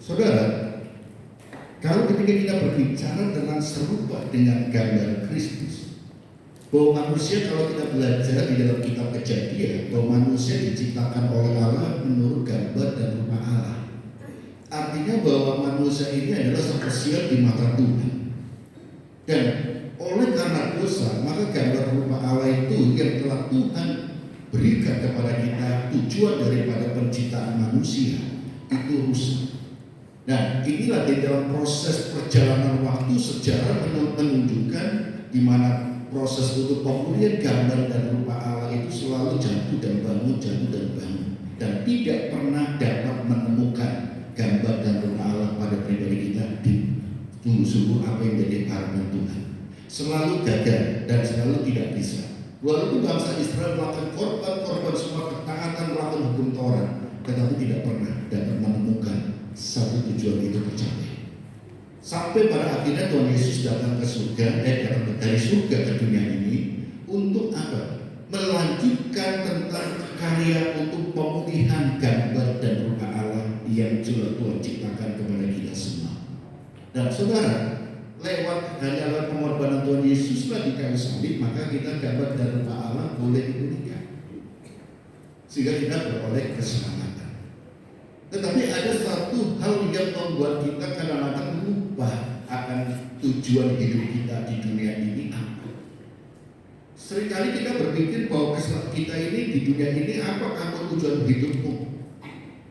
Saudara, kalau ketika kita berbicara tentang serupa dengan gambar Kristus, bahwa manusia, kalau kita belajar di dalam kitab Kejadian, bahwa manusia diciptakan oleh Allah menurut gambar dan rupa Allah. Artinya bahwa manusia ini adalah spesial di mata Tuhan. Dan oleh karena dosa, maka gambar rupa Allah itu yang telah Tuhan berikan kepada kita, tujuan daripada penciptaan manusia itu rusak. Nah, inilah di dalam proses perjalanan waktu sejarah menunjukkan di mana proses untuk pemulihan gambar dan rupa Allah itu selalu jatuh dan bangun, jatuh dan bangun, dan tidak pernah dapat menemukan gambar dan rupa Allah pada pribadi kita di sungguh-sungguh apa yang jadi harapan Tuhan. Selalu gagal dan selalu tidak bisa. Walaupun bangsa Israel melakukan korban semua ketaatan, melakukan hukum Taurat, tetapi tidak pernah dapat menemukan satu tujuan itu tercapai. Sampai pada akhirnya Tuhan Yesus datang ke surga, dari surga ke dunia ini untuk apa? Melanjutkan tentang karya untuk pemulihan gambar dan rupa Allah yang sudah Tuhan ciptakan kepada kita semua. Dan saudara, hanya lewat pengorbanan Tuhan Yesuslah di kayu salib, maka kita gambar dan rupa Allah boleh dipulihkan, sehingga kita beroleh keselamatan. Tetapi ada satu hal yang membuat kita kadang-kadang lupa akan tujuan hidup kita di dunia ini apa. Seringkali kita berpikir bahwa kita ini di dunia ini, apa kamu tujuan hidupmu?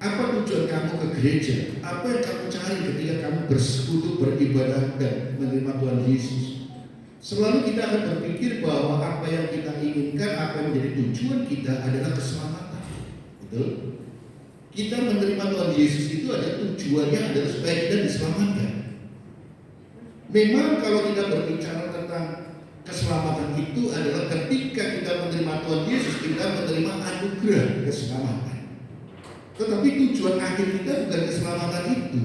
Apa tujuan kamu ke gereja? Apa yang kamu cari ketika kamu bersekutu, beribadah dan menerima Tuhan Yesus? Selalu kita akan berpikir bahwa apa yang kita inginkan, apa yang menjadi tujuan kita adalah keselamatan. Betul? Kita menerima Tuhan Yesus itu ada tujuannya adalah supaya kita diselamatkan. Memang kalau kita berbicara tentang keselamatan itu adalah ketika kita menerima Tuhan Yesus, kita menerima anugerah keselamatan. Tetapi tujuan akhir kita bukan keselamatan itu.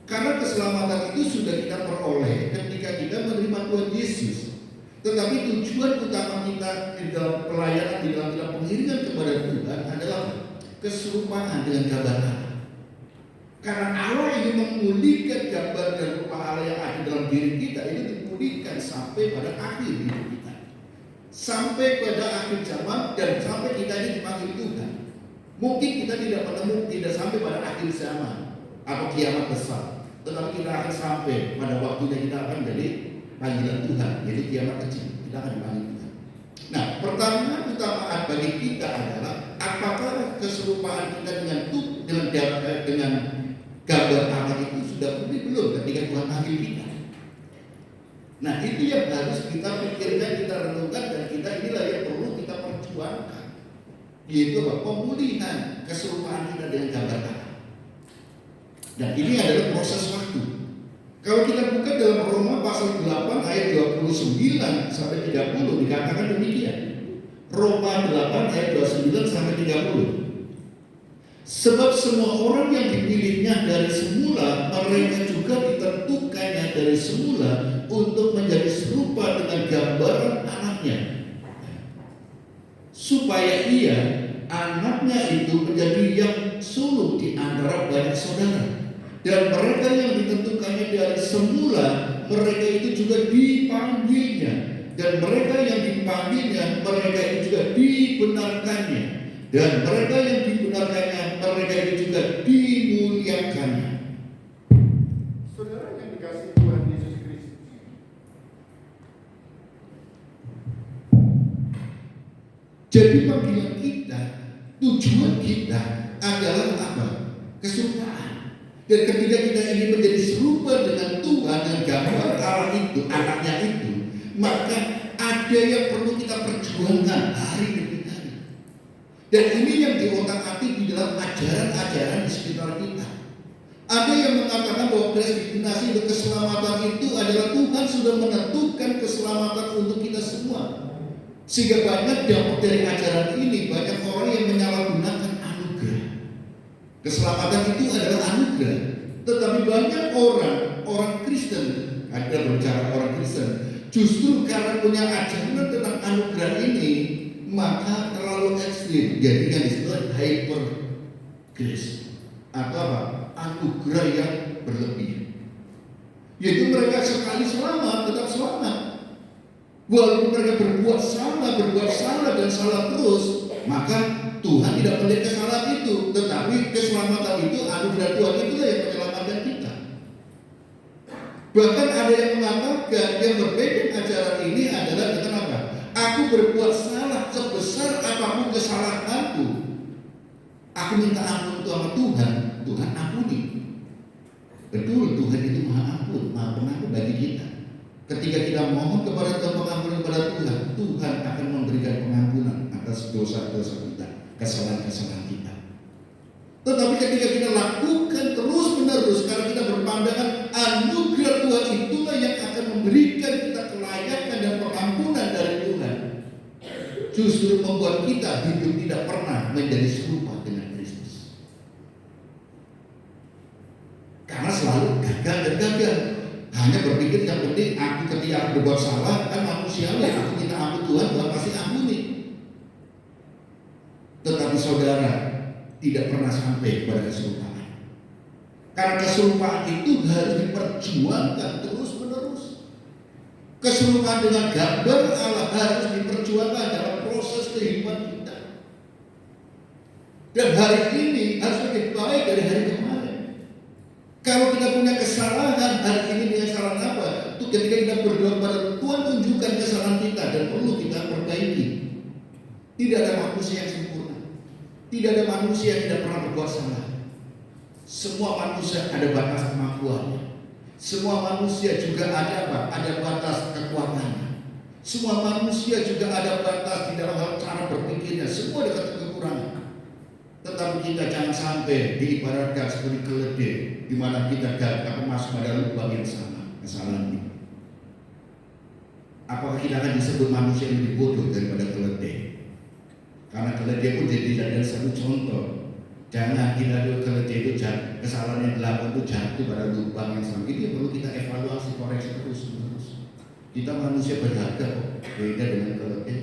Karena keselamatan itu sudah kita peroleh ketika kita menerima Tuhan Yesus. Tetapi tujuan utama kita di dalam pelayanan, di dalam pengiringan kepada Tuhan adalah keserupaan dengan gambar Allah. Karena Allah ingin memulihkan gambar dan rupa Allah yang ada dalam diri kita, itu dipulihkan sampai pada akhir hidup kita, sampai pada akhir zaman, dan sampai kita ini dipanggil Tuhan. Mungkin kita tidak sampai pada akhir zaman atau kiamat besar, tetapi kita akan sampai pada waktunya kita akan jadi panggilan Tuhan, jadi kiamat kecil, kita akan dipanggil Tuhan. Nah, pertanyaan utama bagi kita adalah apakah keserupaan kita dengan gambar Allah itu sudah pulih belum ketika Tuhan panggil kita? Nah, itu yang harus kita pikirkan, kita renungkan, dan inilah yang perlu kita perjuangkan, yaitu pemulihan keserupaan kita dengan gambar Allah. Dan ini adalah proses waktu. Kalau kita buka dalam Roma pasal 8 ayat 29 sampai 30 dikatakan demikian. Roma 8 ayat 29 sampai 30. Sebab semua orang yang dipilihnya dari semula, mereka juga ditentukannya dari semula untuk menjadi serupa dengan gambaran anaknya, supaya ia, anaknya itu, menjadi yang sulung di antara banyak saudara. Dan mereka yang ditentukannya dari semula, mereka itu juga dipanggilnya. Dan mereka yang dipanggilnya, mereka itu juga dibenarkannya. Dan mereka yang dibenarkannya, mereka itu juga dimuliakannya. Saudara yang dikasihi Tuhan Yesus Kristus, jadi panggilan kita, tujuan kita adalah apa? Keserupaan. Dan ketika kita ingin menjadi serupa dengan Tuhan, dan gambar Allah itu, anaknya itu, maka ada yang perlu kita perjuangkan hari demi hari. Dan ini yang diotak-atik di dalam ajaran-ajaran di sekitar kita. Ada yang mengatakan bahwa predestinasi untuk keselamatan itu adalah Tuhan sudah menentukan keselamatan untuk kita semua. Sehingga banyak dampak dari ajaran ini, banyak orang yang menyalahgunakan anugerah. Keselamatan itu adalah anugerah. Tetapi banyak orang Kristen, ada berbicara orang Kristen, justru karena punya ajaran tentang anugerah ini, maka terlalu ekstrim, jadi yang disebut hyper grace atau apa? anugerah yang berlebih. Yaitu mereka sekali selamat, tetap selamat. Walaupun mereka berbuat salah dan salah terus, maka Tuhan tidak melihat kesalahan itu. Tetapi keselamatan itu, anugerah Tuhan itulah yang menyelamatkan kita. Bahkan ada yang mengatakan yang berbeda ajaran ini adalah dengan apa? Aku berbuat salah sebesar apapun kesalahanku, aku minta ampun sama Tuhan, Tuhan ampuni. Betul, Tuhan itu maha ampun, maha pengampun bagi kita. Ketika kita mohon kepada Tuhan pengampunan kepada Tuhan, Tuhan akan memberikan pengampunan atas dosa-dosa kita, kesalahan-kesalahan kita. Tetapi ketika kita lakukan terus-menerus, karena kita berpandangan anugerah Tuhan itulah yang akan memberikan kita kelayakan dan pengampunan dari Tuhan, justru membuat kita hidup tidak pernah menjadi serupa dengan Kristus. Karena selalu gagal dan gagal. Hanya berpikir yang penting aku ketika berbuat salah kan manusiawi, aku minta ampun Tuhan, Tuhan pasti ampuni. Tetapi saudara tidak pernah sampai kepada keserupaan. Karena keserupaan itu harus diperjuangkan terus-menerus. Keserupaan dengan gambar Allah harus diperjuangkan dalam proses kehidupan kita. Dan hari ini harus lebih baik dari hari kemarin. Kalau kita punya kesalahan, hari ini punya kesalahan apa? Itu ketika kita berdoa kepada Tuhan, tunjukkan kesalahan kita dan perlu kita perbaiki. Tidak ada manusia yang sempurna. Tidak ada manusia yang tidak pernah berbuat salah. Semua manusia ada batas kemampuannya. Semua manusia juga ada apa? Ada batas kekuatannya. Semua manusia juga ada batas di dalam hal cara berpikirnya. Semua ada kekurangan. Tetapi kita jangan sampai diibaratkan seperti keledai, di mana kita gagal masuk pada lubang yang sama kesalahan ini. Apakah kita akan disebut manusia yang lebih bodoh daripada keledai? Karena keledai pun jadi satu contoh. Jangan kita keledai itu kesalahan yang dilakukan itu jatuh pada lubang yang sama. Itu yang perlu kita evaluasi, koreksi terus-menerus. Kita manusia berharga kok, beda dengan keledai.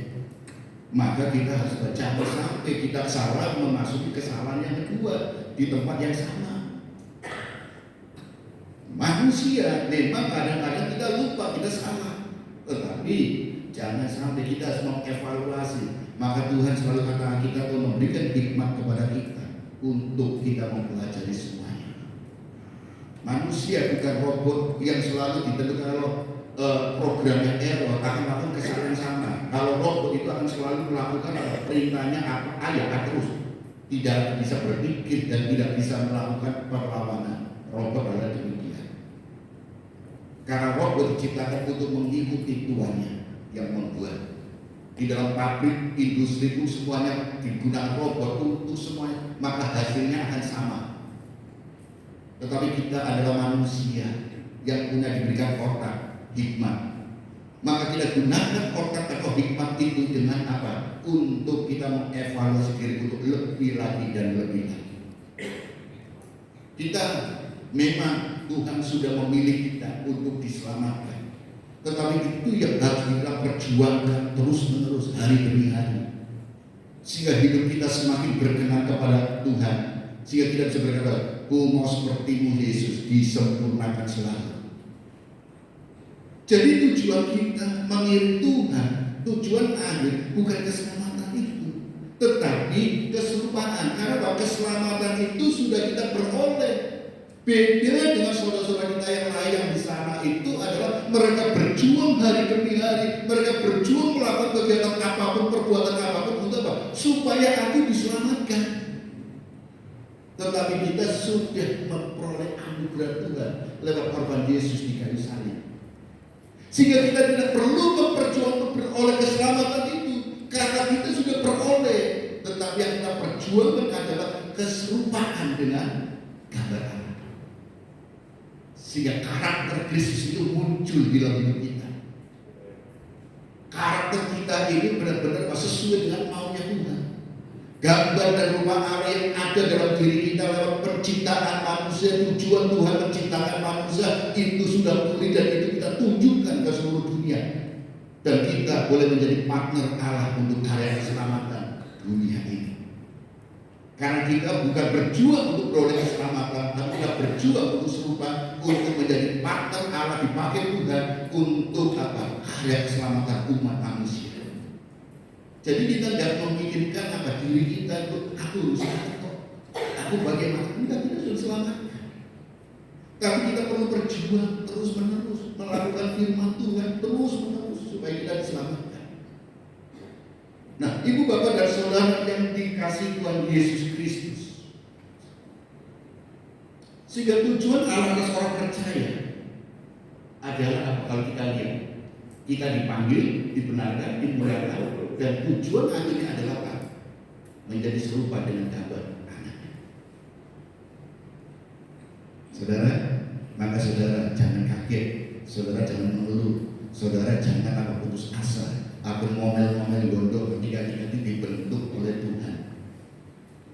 Maka kita harus jangan sampai kita salah memasuki kesalahan yang kedua di tempat yang sama. Manusia memang kadang-kadang kita lupa kita salah, tetapi jangan sampai kita harus mengevaluasi. Maka Tuhan selalu katakan kita untuk memberikan hikmat kepada kita untuk kita mempelajari semuanya. Manusia bukan robot yang selalu ditentukan oleh programnya error, akan melakukan kesalahan yang sama. Kalau robot itu akan selalu melakukan perintahnya apa ya terus, tidak bisa berpikir dan tidak bisa melakukan perlawanan. Robot adalah demikian. Karena robot diciptakan untuk mengikuti tuannya yang membuat. Di dalam pabrik, industri pun semuanya digunakan robot untuk semuanya, maka hasilnya akan sama. Tetapi kita adalah manusia yang punya diberikan otak, hikmat. Maka kita gunakan otak atau hikmat itu dengan apa? Untuk kita mengevaluasi diri untuk lebih lagi dan lebih lagi. Kita memang Tuhan sudah memilih kita untuk diselamatkan. Tetapi itu yang harus kita perjuangkan terus-menerus hari demi hari. Sehingga hidup kita semakin berkenan kepada Tuhan. Sehingga kita bisa berkata, "Ku mau sepertimu Yesus, disempurnakan selalu." Jadi tujuan kita mengiring Tuhan, tujuan akhir bukan keselamatan itu, tetapi keserupaan. Karena bahwa keselamatan itu sudah kita peroleh. Beda dengan saudara-saudara kita yang lain di sana itu adalah mereka berjuang hari demi hari, mereka berjuang melakukan kegiatan apapun, perbuatan apapun untuk apa? Supaya aku diselamatkan. Tetapi kita sudah memperoleh anugerah Tuhan lewat korban Yesus di kayu salib. Sehingga kita tidak perlu memperjuangkan oleh keselamatan itu, karena kita sudah peroleh. Tetapi yang kita perjuangkan adalah keserupaan dengan gambar Allah. Sehingga karakter Kristus itu muncul di dalam hidup kita. Karakter kita ini benar-benar sesuai dengan maunya Tuhan. Gambar dan rupa Allah yang ada dalam diri kita lewat penciptaan manusia, tujuan Tuhan menciptakan manusia itu sudah pulih dan itu kita tunjukkan ke seluruh dunia. Dan kita boleh menjadi partner Allah untuk karya keselamatan dunia ini. Karena kita bukan berjuang untuk beroleh keselamatan, tapi kita berjuang berjuang untuk serupa, untuk menjadi partner Allah, dipakai Tuhan untuk apa? Karya keselamatan umat manusia. Jadi kita tidak memikirkan apa diri kita itu aku rusak kok, aku bagaimana? Enggak, kita sudah selamatkan. Tapi kita perlu berjuang terus menerus melakukan firman Tuhan terus menerus supaya kita diselamatkan. Nah, ibu bapak dan saudara yang dikasih Tuhan Yesus Kristus, sehingga tujuan Allah atas orang percaya adalah apa? Kalau kita lihat, kita dipanggil, dibenarkan, dimuliakan, dan tujuan akhirnya adalah apa? Menjadi serupa dengan gambar anaknya. Saudara, maka saudara jangan kaget, saudara jangan mengeluh, saudara jangan apa putus asa, aku ngomel-ngomel gondok ketika kita dibentuk oleh Tuhan.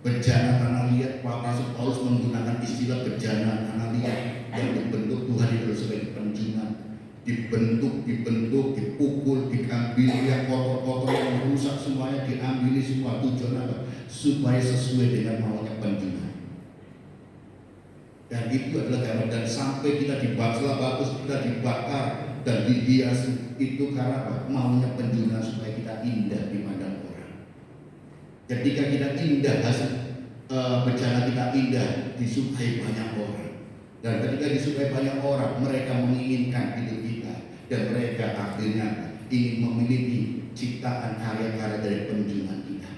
Bejana tanah liat, Pak Rasul Paulus menggunakan istilah bejana tanah liat yang dibentuk Tuhan itu sebagai penjinak. Dibentuk, dipukul, diambil yang kotor-kotor, yang rusak semuanya diambil semua. Tujuan apa? Supaya sesuai dengan maunya penjinak. Dan itu adalah gambar, dan sampai kita dibakar bagus, kita dibakar dan dihiasi itu karena apa? Maunya penjinak supaya kita indah di pandang orang. Ketika kita indah, hasil bencana kita indah, disukai banyak orang. Dan ketika disukai banyak orang, mereka menginginkan hidup kita, dan mereka akhirnya ingin memiliki ciptaan karya-karya dari penjungan kita.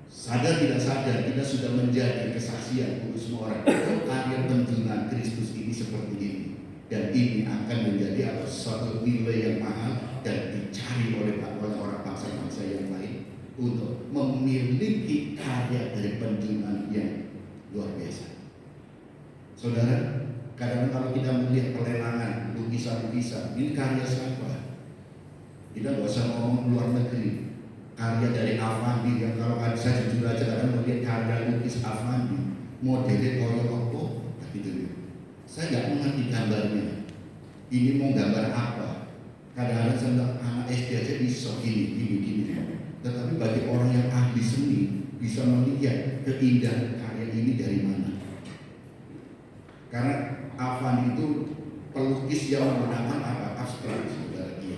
Sadar tidak sadar, kita sudah menjadi kesaksian untuk semua orang. Karya penjungan Kristus ini seperti ini, dan ini akan menjadi suatu nilai yang mahal dan dicari oleh orang bangsa-bangsa yang lain untuk memiliki karya dari penjungan yang luar biasa. Saudara, kadang kalau kita melihat pelelangan lukisan-lukisan, ini karya siapa? Kita nggak usah ngomong luar negeri. Karya dari Avandi, yang kalau saya jujur aja kadang melihat karya lukis Avandi, modelnya koyo apa, gitu. Saya nggak mengerti gambarnya. Ini mau gambar apa? Kadang-kadang saya bilang anak SD aja bisa gini. Tetapi bagi orang yang ahli seni bisa melihat keindahan karya ini dari mana. Karena Avandi itu pelukis yang menggunakan apa? Abstrak, saudara dia.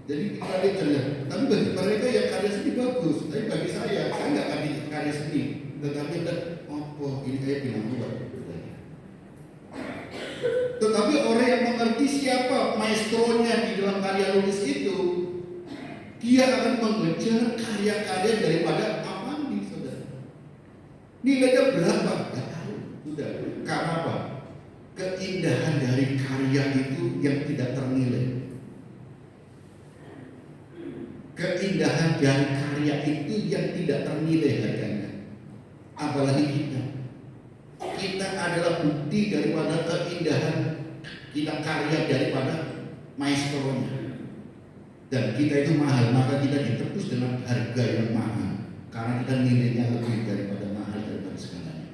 Jadi kita lihat, tapi bagi mereka yang karya seni bagus. Tapi bagi saya nggak karya seni. Tetapi ini kayak bilang buat. Tetapi orang yang mengerti siapa maestronya di dalam karya lukis itu, dia akan mengejar karya-karya daripada Avandi, saudara. Nilainya berapa? Nggak tahu. Sudah. Karena apa? Keindahan dari karya itu yang tidak ternilai. Keindahan dari karya itu yang tidak ternilai harganya. Apalagi kita adalah bukti daripada keindahan kita karya daripada maestronya. Dan kita itu mahal, maka kita ditebus dengan harga yang mahal. Karena kita nilainya lebih daripada mahal daripada segalanya.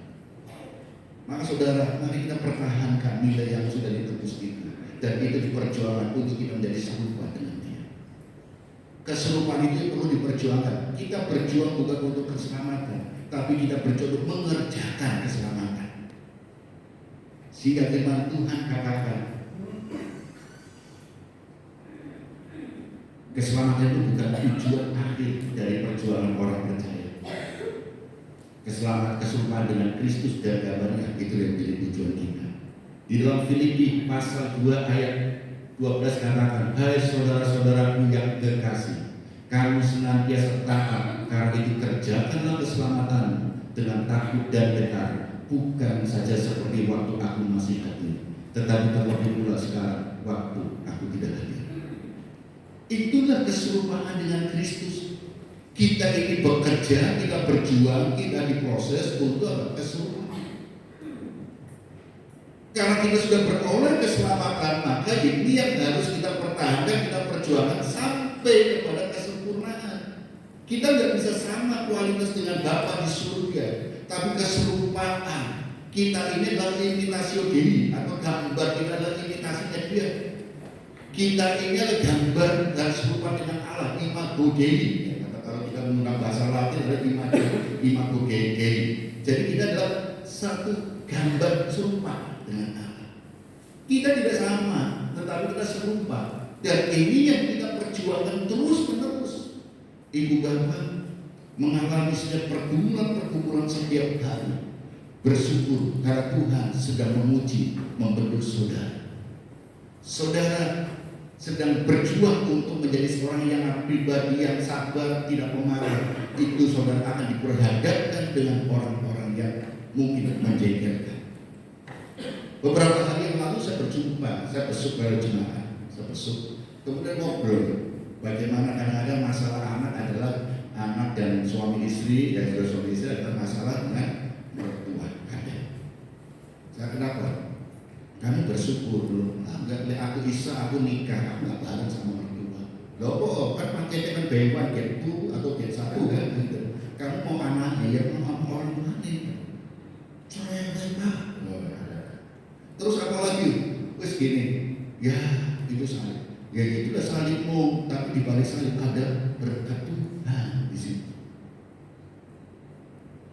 Maka saudara, mari kita pertahankan nilai yang sudah ditebus itu, dan itu diperjuangkan untuk kita menjadi serupa dengan Dia. Keserupaan itu perlu diperjuangkan. Kita berjuang bukan untuk keselamatan, tapi kita berjuang untuk mengerjakan keselamatan. Sehingga firman Tuhan katakan, keselamatan itu bukan tujuan akhir dari perjuangan orang percaya. Keserupaan dengan Kristus dan gambarnya itu yang menjadi tujuan kita. Di dalam Filipi pasal 2 ayat 12 katakan, hai saudara-saudaraku yang terkasih, kamu senantiasa taat, karena itu kerjakanlah keselamatan dengan takut dan gentar, bukan saja seperti waktu aku masih hadir, tetapi terlebih pula sekarang waktu aku tidak hadir. Itulah keserupaan dengan Kristus. Kita ini bekerja, kita berjuang, kita diproses untuk keserupaan. Karena kita sudah beroleh keselamatan, maka ini yang harus kita pertahankan, kita perjuangkan sampai kepada kesempurnaan. Kita nggak bisa sama kualitas dengan Bapa di surga, tapi keserupaan kita ini adalah imitasio Dei, atau gambar kita adalah imitasinya Dia. Kita ini adalah gambar dan serupa dengan Allah, imago Dei. Kalau kita menggunakan bahasa Latin adalah imago Dei. Jadi kita adalah satu gambar serupa dengan Allah. Kita tidak sama, tetapi kita serupa. Dan ini yang kita perjuangkan terus menerus. Ibu bapak mengalami setiap pergumulan setiap hari. Bersyukur karena Tuhan sedang memuji, membentuk saudara. Saudara sedang berjuang untuk menjadi seorang yang pribadi yang sabar, tidak pemarah. Itu saudara akan diperhadapkan dengan orang-orang yang mungkin menjengkelkan. Beberapa hari yang lalu saya berjumpa, saya besuk para jemaat, kemudian ngobrol bagaimana kadang-kadang masalah anak adalah anak dan suami istri dan suami istri adalah masalah dengan mertua. Saya kenapa? Kami bersyukur dulu, aku bisa, aku nikah, aku nggak bareng sama mertua. Loh, kan pakai dengan bewan gitu atau get satu kan? Kamu mau anaknya, ya mau orang tuanya. Cerai pak. Terus apa lagi? Wes gini, ya itu salib. Ya itu udah salibmu, tapi di balik salib ada berkat Tuhan di situ.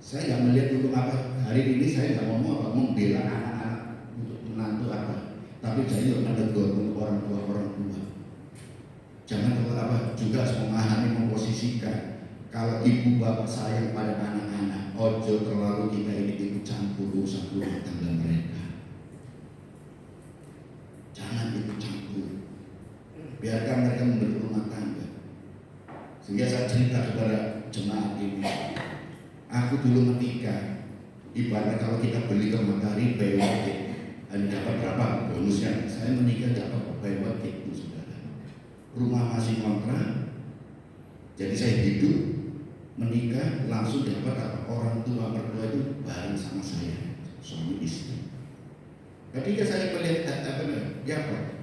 Saya nggak melihat untuk apa hari ini, saya nggak ngomong apa membela anak-anak untuk menantu apa, tapi saya juga menegur untuk orang tua. Jangan kalau apa juga memahami, memposisikan. Kalau ibu bapak sayang pada anak-anak, ojo terlalu kita ini ikut campur urusan rumah tangga mereka. Jangan ikut campur. Biarkan mereka membentuk rumah tangga. Sehingga saya cerita kepada jemaat ini, aku dulu menikah, ibarat kalau kita beli ke Matahari BWT, ada dapat berapa bonusnya? Saya menikah dapat BWT itu saudara. Rumah masih kontrak, jadi saya hidup, menikah langsung dapat apa? Orang tua mertua itu bareng sama saya, suami istri. Ketika saya melihat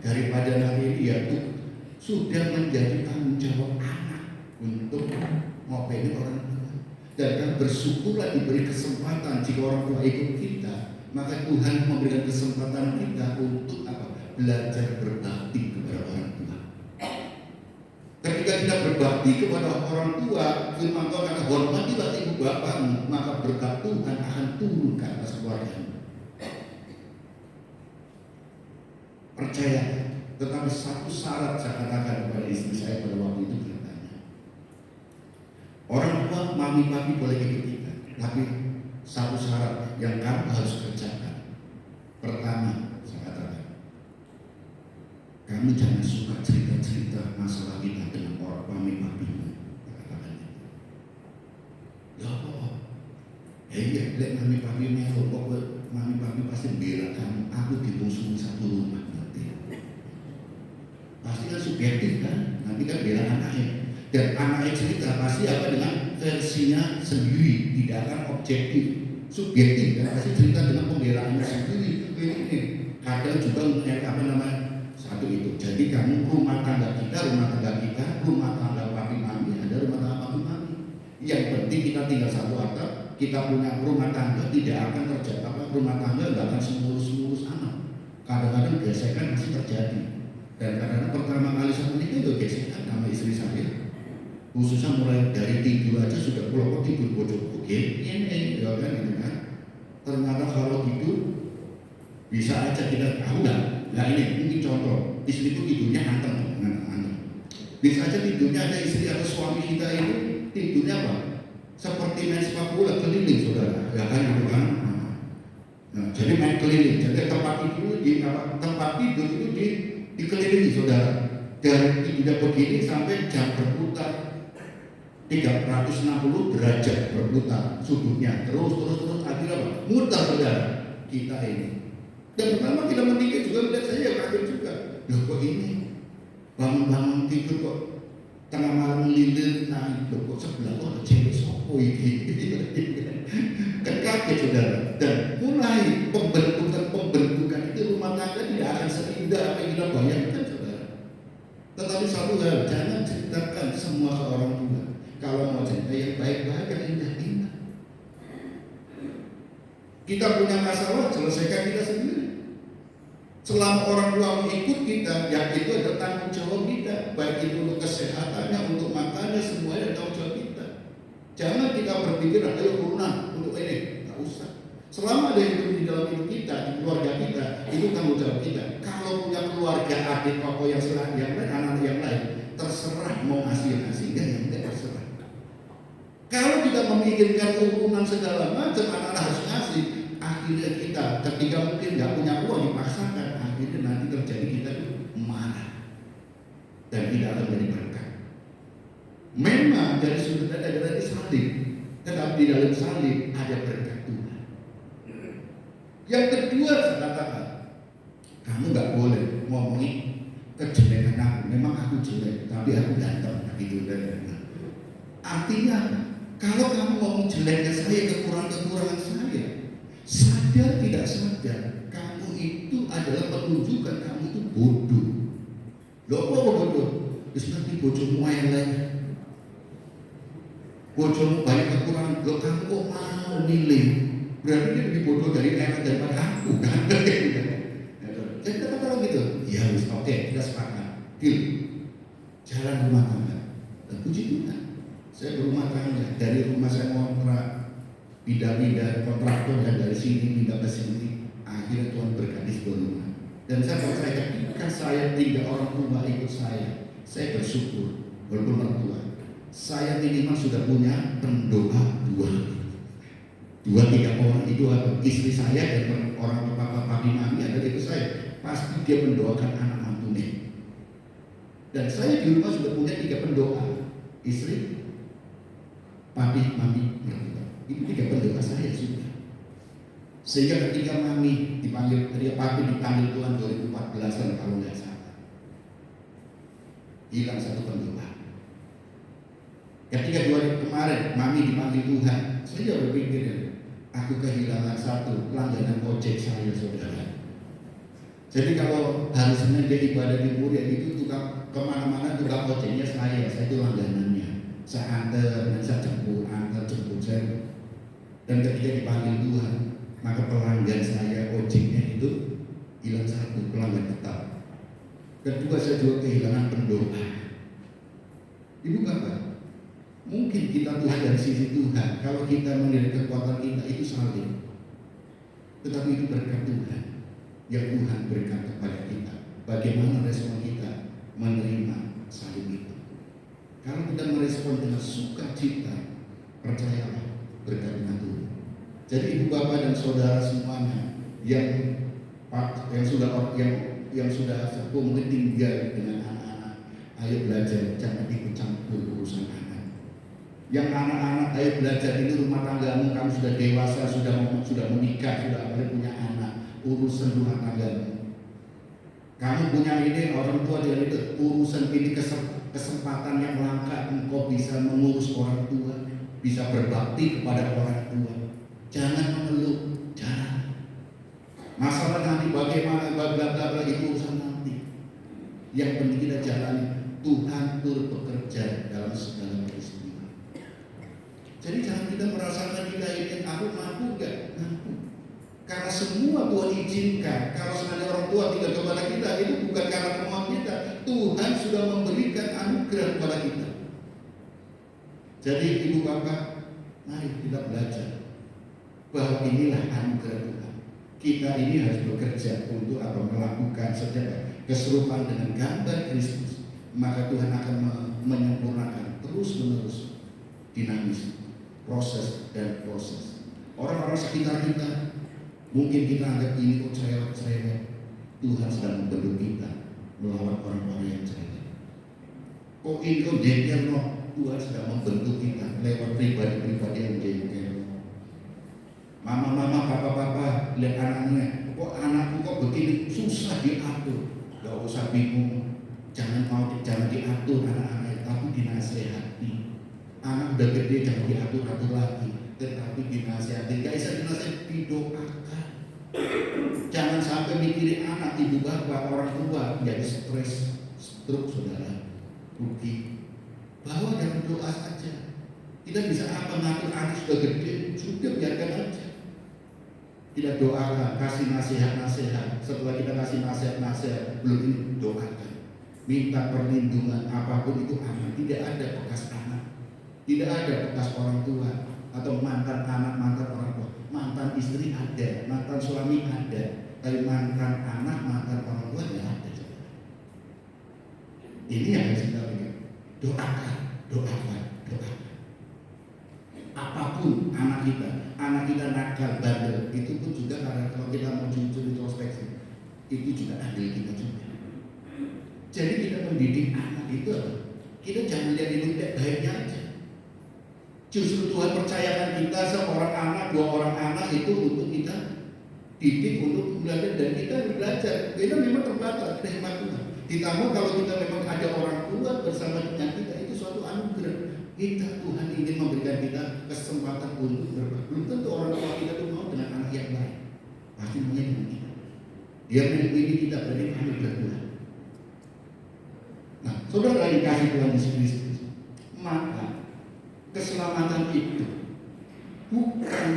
daripada hari ini ya tuh sudah menjadi tanggung jawab anak untuk ngopeni orang tua. Dan kan bersyukurlah diberi kesempatan jika orang tua ikut kita, maka Tuhan memberikan kesempatan kita untuk apa? Belajar berbakti kepada orang tua. Ketika kita berbakti kepada orang tua, firman Tuhan kata hormatilah ibu bapakmu, maka berkat Tuhan akan turun ke atas keluargamu. Percaya, tetapi satu syarat saya katakan kepada istri saya pada waktu itu bertanya. Orang tua, mami, papi boleh ikut kita, tapi satu syarat yang kamu harus kerjakan. Pertama, saya katakan, kamu jangan suka cerita-cerita masalah kita dengan orang mami, papimu. Saya katakan itu. Ya apa? Iya, lihat mami, papi itu, pokoknya mami, papi pasti bela kamu. Aku dibungsu satu rumah. Pasti kan subjektif kan, nanti kan bela anaknya. Dan anaknya cerita pasti apa dengan versinya sendiri, tidak akan objektif, subjektif. Dan pasti cerita dengan pembelaannya sendiri. Ini kadang juga satu itu. Jadi kamu rumah tangga kita, rumah tangga papi mami, ada rumah tangga papi mami. Yang penting kita tinggal satu atap, kita punya rumah tangga, tidak akan terjadi apa, rumah tangga tidak akan semulus anak. Kadang-kadang gesekan masih terjadi. Dan karena pertama kali saya menikah itu gesekan sama istri saya, khususnya mulai dari tidur aja sudah pulau tidur bocor ini ya kan gitu kan. Ternyata kalau tidur bisa aja kita tahu nggak? Nah ini mungkin contoh, istri itu tidurnya anteng. Bisa aja tidurnya ada istri atau suami kita itu tidurnya apa? Seperti main sepak bola keliling saudara, ya kan gitu kan. Nah, jadi main keliling, jadi tempat tidur itu dikelilingi saudara, dari tidak begini sampai jam berputar 360 derajat berputar sudutnya, terus akhirnya apa? Mutar saudara kita ini. Dan pertama kita menikah juga melihat saya kaget juga, loh kok ini bangun tidur kok tengah malam lilir naik, loh kok sebelah kok ada cewek sopo ini. Kan kaget saudara. Dan mulai pembentukan itu rumah tangga tidak akan seindah apa yang kita bayangkan saudara. Tetapi satu hal, jangan ceritakan semua ke orang tua. Kalau mau cerita yang baik-baik, yang indah-indah. Kita punya masalah, selesaikan kita sendiri. Selama orang tua ikut kita, yang itu ada tanggung jawab kita, baik itu untuk kesehatannya, untuk makannya, semuanya tanggung jawab kita. Jangan kita berpikir ayo lunak untuk ini, nggak usah. Selama ada yang hidup di dalam hidup kita, di keluarga kita, itu tanggung jawab kita. Kalau punya keluarga, adik, pokok yang lain, anak-anak yang lain, terserah mau ngasih yang enggak terserah. Kalau kita memikirkan hubungan segala macam, anak-anak harus ngasih, akhirnya kita ketika mungkin nggak punya uang dipaksakan, akhirnya nanti terjadi kita marah dan tidak akan menjadi berkat. Memang dari sudut ada salib, tetapi di dalam salib ada berkat Tuhan. Yang kedua saya katakan, kamu nggak boleh ngomongin kejelekan aku. Memang aku jelek, tapi aku ganteng. Gitu dan artinya, kalau kamu ngomong jeleknya saya, kekurangan saya, sadar tidak sadar, kamu itu adalah penunjukan kamu itu bodoh. Loh kok bodoh? Terus nanti bodohmu yang lain, bodohmu banyak kekurangan. Loh kamu kok mau milih? Berarti dia lebih bodoh dari enak daripada aku kan? Jadi kata-kata gitu, ya oke, kita sepakat. Deal. Jalan rumah tangga. Dan puji Tuhan, saya berumah tangga. Dari rumah saya kontrak, pindah-pindah kontraktor dan dari sini pindah ke sini. Akhirnya Tuhan berkati sebuah rumah. Dan saya percaya ketika saya 3 orang tua ikut saya bersyukur. Walaupun mertua, saya minimal sudah punya pendoa 2-3 orang itu istri saya dan orang tua papa papi mami ada itu saya pasti dia mendoakan anak mantunya. Dan saya di rumah sudah punya 3 pendoa, istri, papi mami mertua. Itu 3 pendoa saya sudah. Sehingga ketika mami dipanggil, papi dipanggil Tuhan 2014 kalau nggak salah, hilang 1 pendoa. Ketika 2 hari kemarin mami dipanggil Tuhan, saya berpikir, aku kehilangan 1 langganan ojek saya, saudara. Jadi kalau hari Senin dia ibadah di Muria itu tukang kemana-mana tukang ojeknya saya itu langganannya. Saya antar, saya jemput, saya. Dan ketika dipanggil Tuhan, maka pelanggan saya ojeknya itu hilang 1 pelanggan tetap. Kedua saya juga kehilangan pendoa. Ibu Bapak, mungkin kita Tuhan dari sisi Tuhan, kalau kita melihat kekuatan kita itu salib, tetapi itu berkat Tuhan yang Tuhan berikan kepada kita. Bagaimana respon kita menerima salib itu? Kalau kita merespon dengan sukacita, percayalah berkat dengan Tuhan. Jadi ibu bapak dan saudara semuanya yang sudah sepuh mungkin tinggal dengan anak-anak, ayo belajar jangan ikut campur urusan anak. Yang anak-anak ayo belajar, ini rumah tanggamu, kamu sudah dewasa, sudah menikah, sudah punya anak, urusan rumah tanggamu. Kamu punya ini orang tua dia itu urusan ini kesempatan yang langka engkau bisa mengurus orang tua, bisa berbakti kepada orang tua. Jangan mengeluh, jangan. Masalah nanti bagaimana bla itu urusan nanti. Yang penting kita jalani, Tuhan turut bekerja dalam segala peristiwa. Jadi jangan kita merasakan kita ini aku mampu enggak? Mampu. Karena semua Tuhan izinkan. Kalau seandainya orang tua tidak kepada kita, itu bukan karena kemauan kita. Tuhan sudah memberikan anugerah kepada kita. Jadi ibu bapak, mari kita belajar bahwa inilah anugerah Tuhan. Kita ini harus bekerja untuk melakukan setiap keserupaan dengan gambar Kristus. Maka Tuhan akan menyempurnakan terus-menerus dinamis proses. Orang-orang sekitar kita mungkin kita anggap ini kok cerewet. Tuhan sedang membentuk kita melawan orang-orang yang cerewet. Kok ini kok jengkel no? Tuhan sedang membentuk kita lewat pribadi-pribadi yang jengkel. Mama, papa, lihat anaknya. Kok anakku kok begini, susah diatur. Gak usah bingung. Jangan diatur anak-anak, tapi dinasehati. Anak udah gede jangan diatur-atur lagi, tetapi dinasehati. Gak bisa dinasehati, didoakan. Jangan sampai mikirin anak, ibu bapak, orang tua jadi stres, stroke saudara, rugi. Bawa dalam doa saja. Kita bisa ngatur anak sudah gede, sudah biarkan aja. Tidak doakan, kasih nasihat. Setelah kita kasih nasihat, belum ini doakan. Minta perlindungan apapun itu anak. Tidak ada bekas anak, tidak ada bekas orang tua atau mantan anak, mantan orang tua. mantan istri ada, mantan suami ada, tapi mantan anak, mantan orang tua tidak ada. Ini yang harus kita pikir. Doakan, doakan, doakan. Apapun anak kita nakal, bandel, itu pun juga karena kalau kita mau jujur introspeksi, itu juga adil kita juga. Jadi kita mendidik anak itu, kita jangan lihat ini baiknya aja. Justru Tuhan percayakan kita seorang anak, 2 orang anak itu untuk kita didik, untuk belajar, dan kita belajar. Kita memang terbatas, terima Tuhan. Ditambah kalau kita memang ada orang tua bersama dengan kita, itu suatu anugerah. Kita, Tuhan ingin memberikan kita kesempatan untuk berbagi. Belum tentu orang tua kita itu mau dengan anak yang lain, pasti maunya dengan kita. Dia memilih kita, berarti anugerah Tuhan. Nah, saudara yang kasih Tuhan Yesus Kristus, maka keselamatan itu bukan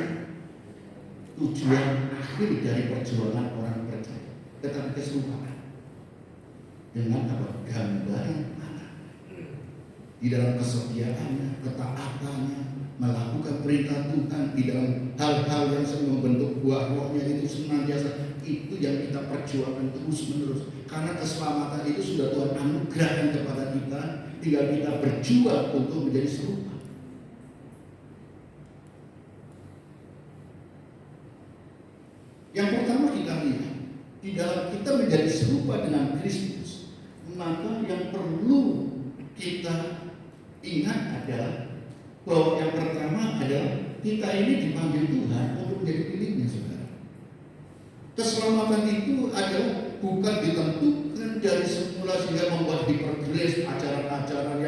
tujuan akhir dari perjuangan orang percaya, tetapi keserupan dengan apa? Gambaran anak di dalam kesetiaannya, ketaatannya, melakukan perintah Tuhan di dalam hal-hal yang sering membentuk buah rohnya, itu senantiasa itu yang kita perjuangkan terus menerus. Karena keselamatan itu sudah Tuhan anugerahkan kepada kita, tinggal kita berjuang untuk menjadi serupa. Yang pertama kita lihat, di dalam kita menjadi serupa dengan Kristus, maka yang perlu kita ingat adalah bahwa yang pertama adalah kita ini dipanggil Tuhan untuk menjadi miliknya, saudara. Keselamatan itu adalah bukan ditentukan dari semula sehingga membuat dipergeris ajaran-ajaran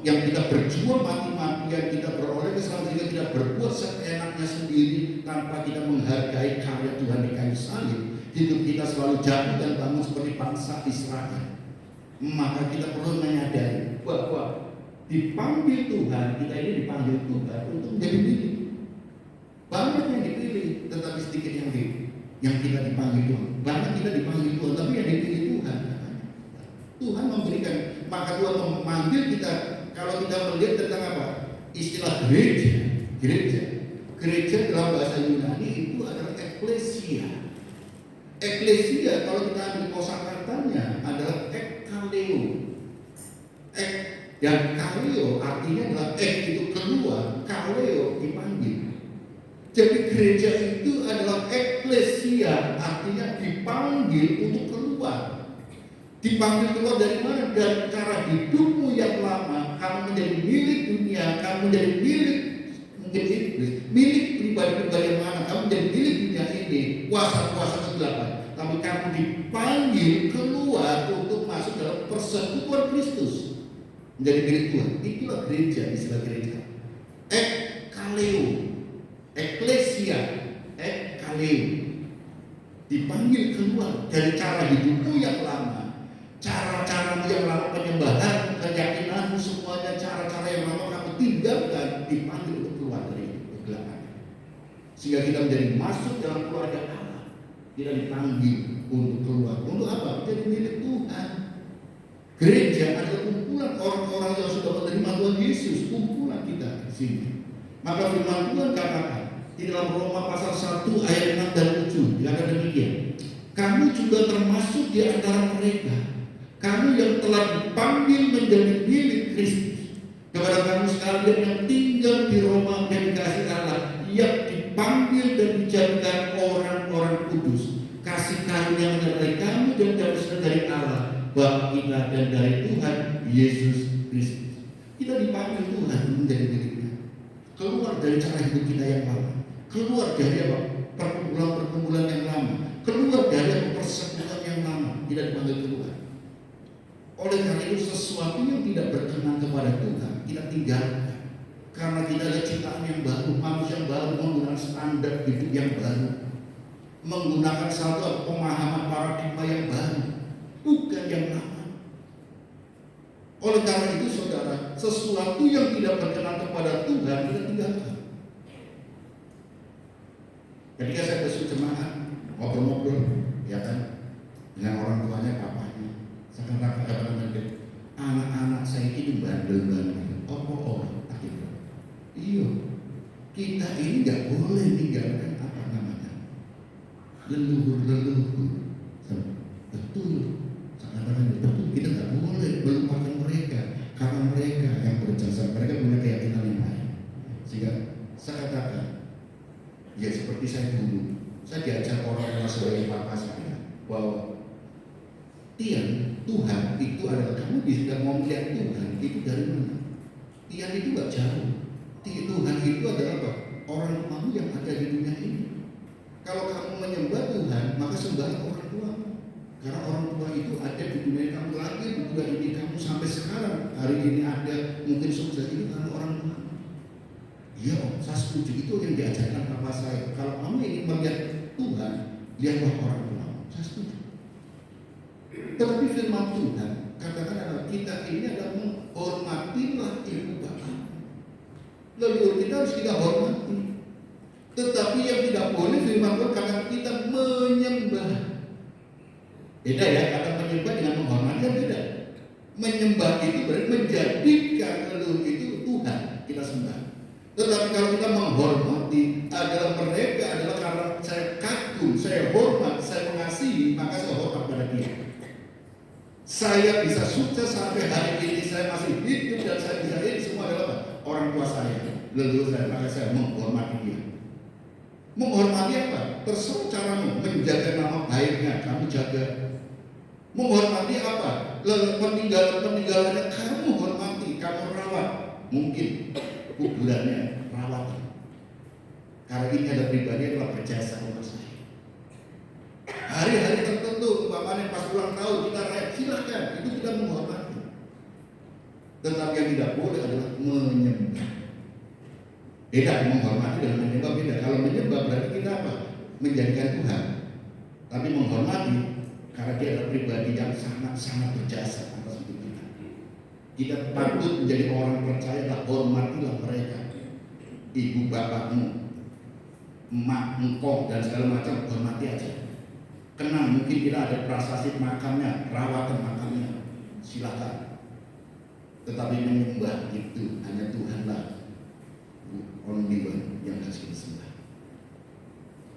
yang kita berjuang mati-matian, kita beroleh keselamatan sehingga kita berbuat seenaknya sendiri tanpa kita menghargai karya Tuhan di kayu salib. Hidup kita selalu jatuh dan bangun seperti bangsa Israel. Maka kita perlu menyadari bahwa dipanggil Tuhan, kita ini dipanggil Tuhan untuk menjadi milik. Banyak yang dipilih, tetapi sedikit yang kita dipanggil Tuhan. Banyak kita dipanggil Tuhan, tapi yang dipilih Tuhan. Tuhan memberikan, maka Tuhan memanggil kita. Kalau kita melihat tentang apa? Istilah gereja dalam bahasa Yunani itu adalah eklesia. Eklesia kalau kita ambil kosakatanya adalah ekkaleo. Dan kaleo artinya adalah itu keluar, kaleo dipanggil. Jadi gereja itu adalah eklesia, artinya dipanggil untuk keluar. Dipanggil keluar dari mana? Dari cara hidupmu yang lama. Kamu menjadi milik dunia, kamu menjadi milik mungkin iblis, milik pribadi-pribadi yang mana? Kamu menjadi milik dunia ini, kuasa-kuasa kegelapan. Tapi kamu dipanggil keluar untuk masuk dalam persekutuan Kristus, menjadi milik Tuhan. Itulah gereja, istilah gereja. Ekkaleo, eklesia, ekkaleo. Dipanggil keluar dari cara hidupmu yang lama, cara-caramu yang lama, penyembahan, keyakinanmu, semuanya cara-cara yang lama kamu tinggalkan, dipanggil untuk keluar dari kegelapan. Sehingga kita menjadi masuk dalam keluarga Allah. Kita dipanggil untuk keluar. Untuk apa? Menjadi milik Tuhan. Gereja adalah kumpulan orang-orang yang sudah menerima Tuhan Yesus. Kumpulan kita di sini. Maka firman Tuhan katakan di dalam Roma pasal 1 ayat 6 dan 7 dikatakan demikian. Kamu juga termasuk di antara mereka. Kamu yang telah dipanggil menjadi milik Kristus. Kepada kamu sekalian yang tinggal di Roma dan dikasih Allah, yang dipanggil dan dijadikan orang-orang kudus. Kasih karunia menyertai kamu dan damai dari Allah, Bapa kita dan dari Tuhan Yesus Kristus. Kita dipanggil Tuhan menjadi miliknya. Keluar dari cara hidup kita yang lama. Keluar dari apa? Perkumpulan-perkumpulan yang lama. Keluar dari persekutuan yang lama. Tidak dipanggil keluar. Oleh karena itu sesuatu yang tidak berkenan kepada Tuhan kita tinggalkan. Karena kita ada ciptaan yang baru, manusia yang baru, menggunakan standar hidup yang baru, menggunakan satu pemahaman paradigma yang baru, bukan yang lama. Oleh karena itu saudara, sesuatu yang tidak berkenan kepada Tuhan kita tinggalkan. Ketika saya besok jemaat ngobrol-ngobrol, ya kan, dengan orang tuanya, bapaknya, saya katakan anak-anak saya ini bandel-bandel. Oh, akhirnya, iya, kita ini nggak boleh tinggal leluhur-leluhur. Betul, betul, kita nggak boleh melupakan mereka karena mereka yang berjasa, mereka punya keyakinan yang lain. Sehingga saya katakan, ya seperti saya dulu, saya diajar orang yang sebagai papa saya bahwa tiang Tuhan itu adalah, kamu bisa mau melihat Tuhan itu dari mana? Tiang itu nggak jauh. Tuhan itu adalah apa? Orang tuamu yang ada di dunia ini. Kalau kamu menyembah Tuhan, maka sembahlah orang tuamu. Karena orang tua itu ada di dunia kamu, lagi di dunia ini kamu sampai sekarang hari ini ada mungkin sukses itu karena orang tua. Iya, saya setuju, itu yang diajarkan papa saya. Kalau kamu ingin melihat Tuhan, lihatlah orang tua. Saya setuju. Tetapi firman Tuhan katakan adalah kita ini adalah menghormatilah ibu bapak. Leluhur kita harus kita hormati. Tetapi yang tidak boleh firman Tuhan katakan kita menyembah. Beda ya, kata menyembah dengan menghormati beda. Menyembah itu berarti menjadikan leluhur itu Tuhan kita sembah. Tetapi kalau kita menghormati adalah mereka adalah karena saya kagum, saya hormat, saya mengasihi, maka saya hormat pada dia. Saya bisa sukses sampai hari ini, saya masih hidup dan saya bisa ini semua adalah apa? Orang tua saya, leluhur saya, maka saya menghormati dia. Menghormati apa? Terserah caramu, menjaga nama baiknya, kamu jaga. Menghormati apa? Peninggalan-peninggalannya kamu hormati, kamu rawat. Mungkin kuburannya rawat. Karena ini ada pribadi yang telah berjasa untuk saya. Hari-hari tertentu, umpamanya pas ulang tahun kita rayakan, silakan, itu kita menghormati. Tetapi yang tidak boleh adalah menyembah. Beda menghormati dengan menyembah beda. Kalau menyembah berarti kita apa? Menjadikan Tuhan. Tapi menghormati karena dia adalah pribadi yang sangat-sangat berjasa atas hidup kita. Kita patut menjadi orang percaya, tak hormatilah mereka. Ibu bapakmu, emak, engkau dan segala macam, hormati aja. Kenang, mungkin kita ada prasasti makamnya, rawatan makamnya, silakan. Tetapi menyembah itu hanya Tuhanlah, only one yang harus kita sembah.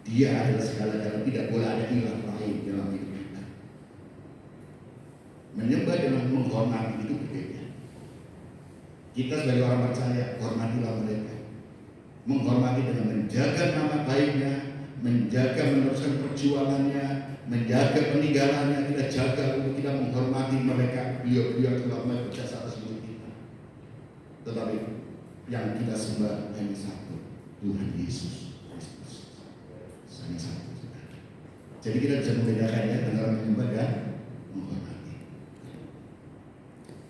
Dia adalah segala-galanya, tidak boleh ada ilah lain dalam hidup kita. Menyembah dengan menghormati itu berbeda. Kita sebagai orang percaya, hormatilah mereka. Menghormati dengan menjaga nama baiknya, menjaga meneruskan perjuangannya, menjaga peninggalannya, kita jaga untuk kita menghormati mereka. Beliau telah berjasa atas hidup kita. Tetapi yang kita sembah hanya satu, Tuhan Yesus Kristus. Hanya satu. Jadi kita bisa membedakannya antara menyembah dan menghormati.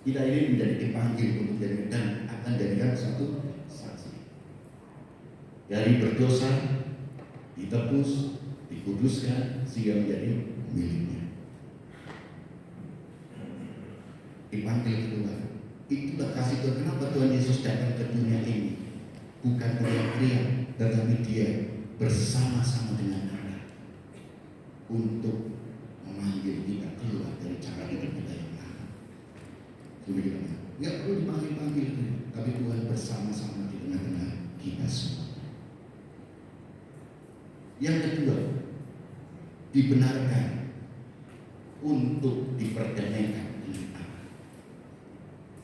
Kita ini menjadi dipanggil untuk jadi dan akan jadikan satu saksi. Dari berdosa, ditebus, dikuduskan sehingga menjadi miliknya. Dipanggil Tuhan. Itulah kasih Tuhan. Kenapa Tuhan Yesus datang ke dunia ini? Bukan teriak-teriak, tetapi dia bersama-sama dengan Allah untuk memanggil kita keluar dari cara hidup kita yang lama. Tidak perlu dipanggil-panggil, tapi Tuhan bersama-sama di tengah-tengah kita semua. Yang kedua, dibenarkan untuk diperdamaikan dengan Allah.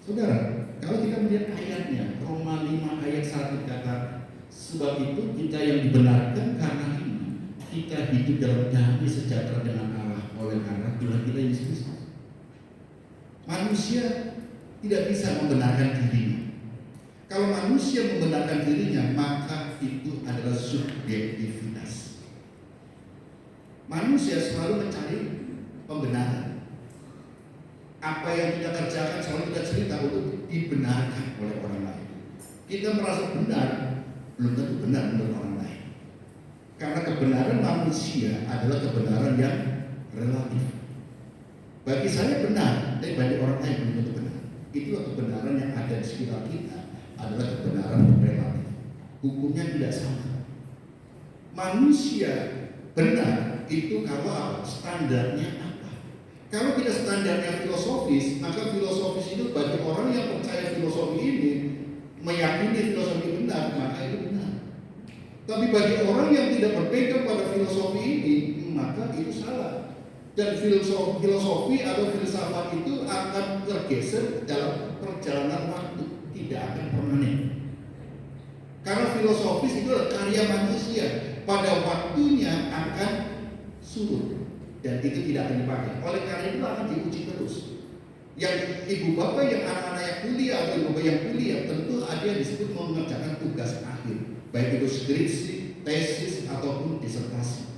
Saudara, kalau kita melihat ayatnya, Roma 5 ayat 1 kata, sebab itu kita yang dibenarkan karena ini, kita hidup dalam damai sejahtera dengan Allah oleh karena Tuhan kita Yesus Kristus. Manusia tidak bisa membenarkan dirinya. Kalau manusia membenarkan dirinya, maka itu adalah subjektivitas. Manusia selalu mencari pembenaran. Apa yang kita kerjakan selalu kita cerita untuk dibenarkan oleh orang lain. Kita merasa benar, belum tentu benar menurut orang lain. Karena kebenaran manusia adalah kebenaran yang relatif. Bagi saya benar, tapi bagi orang lain belum tentu benar. Itulah kebenaran yang ada di sekitar kita, adalah kebenaran relatif. Hukumnya tidak sama. Manusia benar itu kalau standarnya apa? Kalau kita standarnya filosofis, maka filosofis itu bagi orang yang percaya filosofi ini, meyakini filosofi benar, maka itu benar. Tapi bagi orang yang tidak berpegang pada filosofi ini, Dan filosofi atau filsafat itu akan tergeser dalam perjalanan waktu, tidak akan permanen. Karena filosofis itu adalah karya manusia, pada waktunya akan surut dan itu tidak akan dipakai. Oleh karena itu akan diuji terus. Yang ibu bapak yang anak-anak yang kuliah atau ibu bapak yang kuliah tentu ada yang disebut mengerjakan tugas akhir, baik itu skripsi, tesis ataupun disertasi.